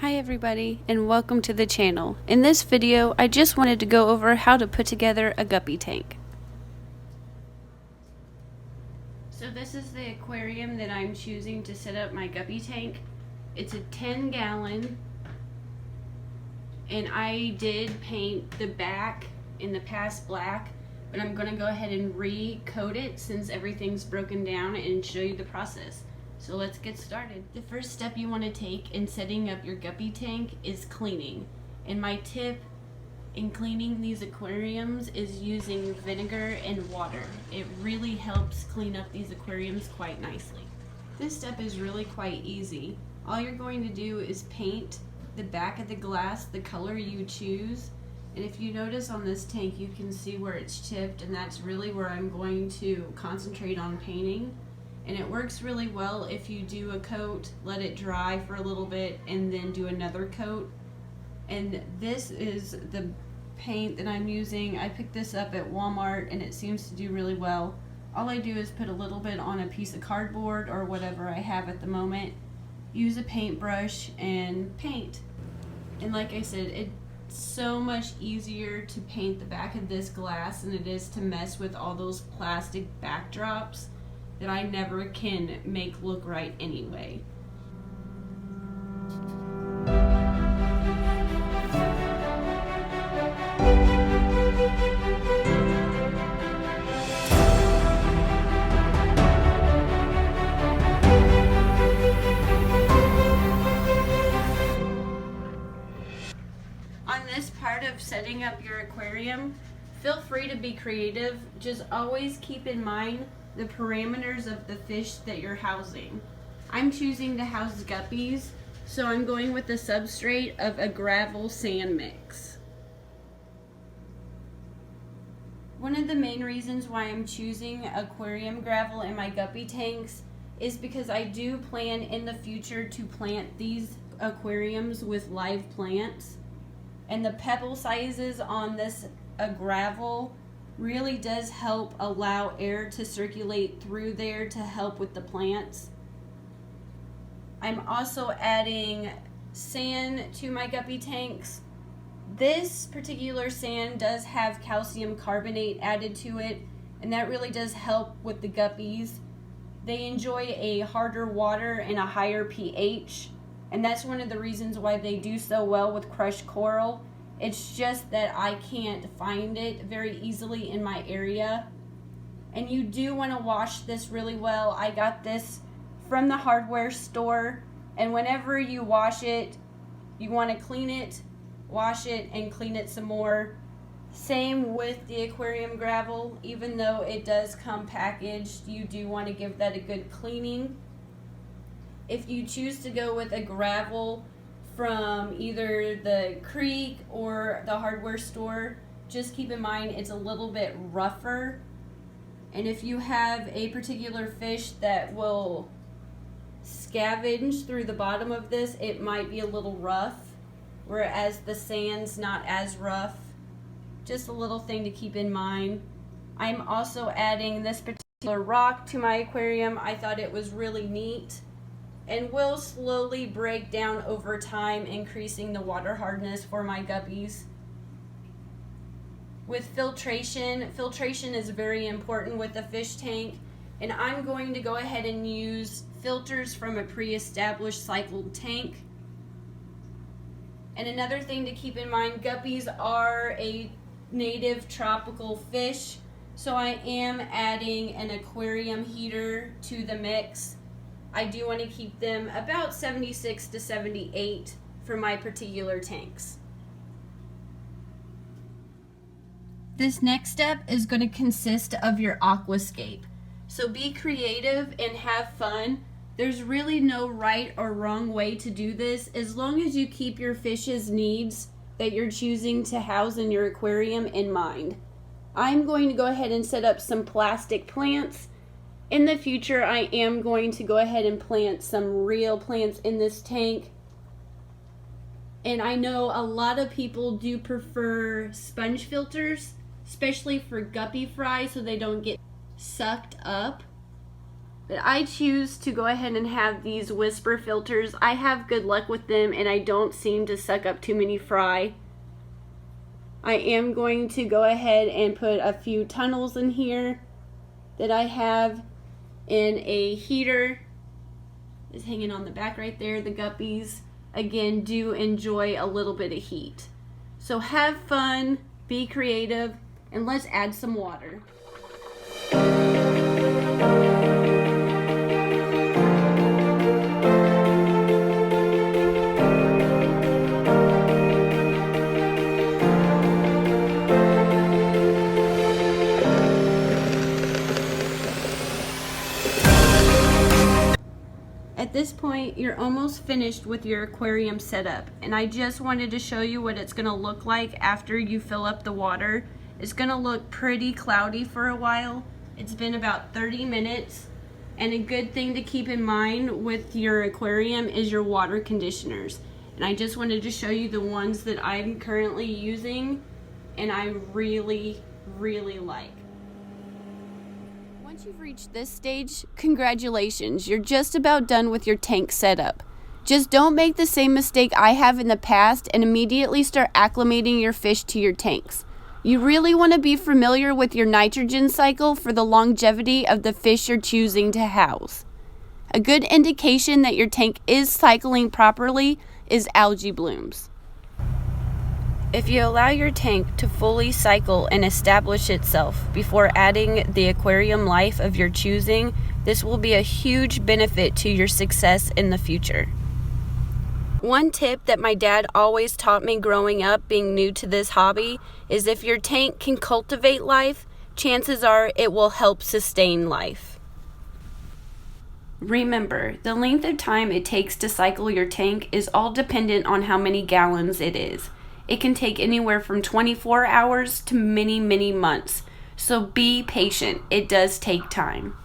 Hi everybody, and welcome to the channel. In this video, I just wanted to go over how to put together a guppy tank. So this is the aquarium that I'm choosing to set up my guppy tank. It's a 10-gallon, and I did paint the back in the past black, but I'm going to go ahead and re-coat it since everything's broken down and show you the process. So let's get started. The first step you want to take in setting up your guppy tank is cleaning. And my tip in cleaning these aquariums is using vinegar and water. It really helps clean up these aquariums quite nicely. This step is really quite easy. All you're going to do is paint the back of the glass the color you choose. And if you notice on this tank, you can see where it's chipped, and that's really where I'm going to concentrate on painting. And it works really well if you do a coat, let it dry for a little bit, and then do another coat. And this is the paint that I'm using. I picked this up at Walmart and it seems to do really well. All I do is put a little bit on a piece of cardboard or whatever I have at the moment, use a paintbrush and paint. And like I said, it's so much easier to paint the back of this glass than it is to mess with all those plastic backdrops that I never can make look right anyway. On this part of setting up your aquarium, feel free to be creative. Just always keep in mind the parameters of the fish that you're housing. I'm choosing to house guppies, so I'm going with the substrate of a gravel sand mix. One of the main reasons why I'm choosing aquarium gravel in my guppy tanks is because I do plan in the future to plant these aquariums with live plants, and the pebble sizes on this gravel really does help allow air to circulate through there to help with the plants. I'm also adding sand to my guppy tanks. This particular sand does have calcium carbonate added to it, and that really does help with the guppies. They enjoy a harder water and a higher pH, and that's one of the reasons why they do so well with crushed coral. It's just that I can't find it very easily in my area. And you do want to wash this really well. I got this from the hardware store, and whenever you wash it, you want to clean it, wash it, and clean it some more. Same with the aquarium gravel. Even though it does come packaged, you do want to give that a good cleaning. If you choose to go with a gravel from either the creek or the hardware store, just keep in mind it's a little bit rougher, and if you have a particular fish that will scavenge through the bottom of this, it might be a little rough, whereas the sand's not as rough. Just a little thing to keep in mind. I'm also adding this particular rock to my aquarium. I thought it was really neat and will slowly break down over time, increasing the water hardness for my guppies. With filtration is very important with a fish tank, and I'm going to go ahead and use filters from a pre-established cycled tank. And another thing to keep in mind, guppies are a native tropical fish, so I am adding an aquarium heater to the mix. I do want to keep them about 76 to 78 for my particular tanks. This next step is going to consist of your aquascape. So be creative and have fun. There's really no right or wrong way to do this, as long as you keep your fish's needs that you're choosing to house in your aquarium in mind. I'm going to go ahead and set up some plastic plants. In the future, I am going to go ahead and plant some real plants in this tank. And I know a lot of people do prefer sponge filters, especially for guppy fry, so they don't get sucked up. But I choose to go ahead and have these Whisper filters. I have good luck with them and I don't seem to suck up too many fry. I am going to go ahead and put a few tunnels in here that I have in a heater. Is hanging on the back right there. The guppies, again, do enjoy a little bit of heat. So have fun, be creative, and let's add some water. At this point, you're almost finished with your aquarium setup, and I just wanted to show you what it's going to look like after you fill up the water. It's going to look pretty cloudy for a while. It's been about 30 minutes, and a good thing to keep in mind with your aquarium is your water conditioners. And I just wanted to show you the ones that I'm currently using and I really, really like. Once you've reached this stage, congratulations, you're just about done with your tank setup. Just don't make the same mistake I have in the past and immediately start acclimating your fish to your tanks. You really want to be familiar with your nitrogen cycle for the longevity of the fish you're choosing to house. A good indication that your tank is cycling properly is algae blooms. If you allow your tank to fully cycle and establish itself before adding the aquarium life of your choosing, this will be a huge benefit to your success in the future. One tip that my dad always taught me growing up being new to this hobby is if your tank can cultivate life, chances are it will help sustain life. Remember, the length of time it takes to cycle your tank is all dependent on how many gallons it is. It can take anywhere from 24 hours to many, many months. So be patient. It does take time.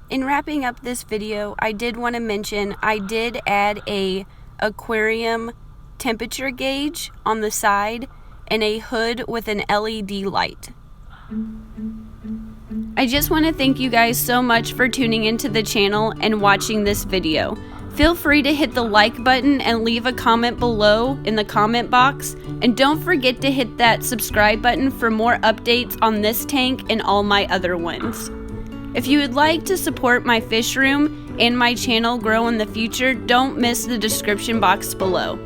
In wrapping up this video, I did want to mention I did add a aquarium temperature gauge on the side and a hood with an LED light. I just want to thank you guys so much for tuning into the channel and watching this video. Feel free to hit the like button and leave a comment below in the comment box. And don't forget to hit that subscribe button for more updates on this tank and all my other ones. If you would like to support my fish room and my channel grow in the future, don't miss the description box below.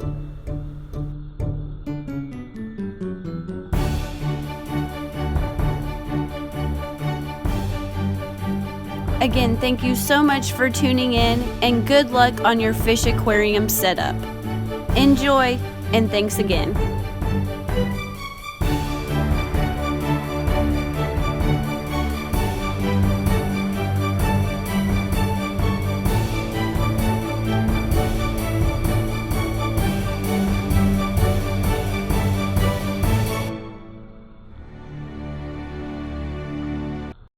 Again, thank you so much for tuning in and good luck on your fish aquarium setup. Enjoy and thanks again.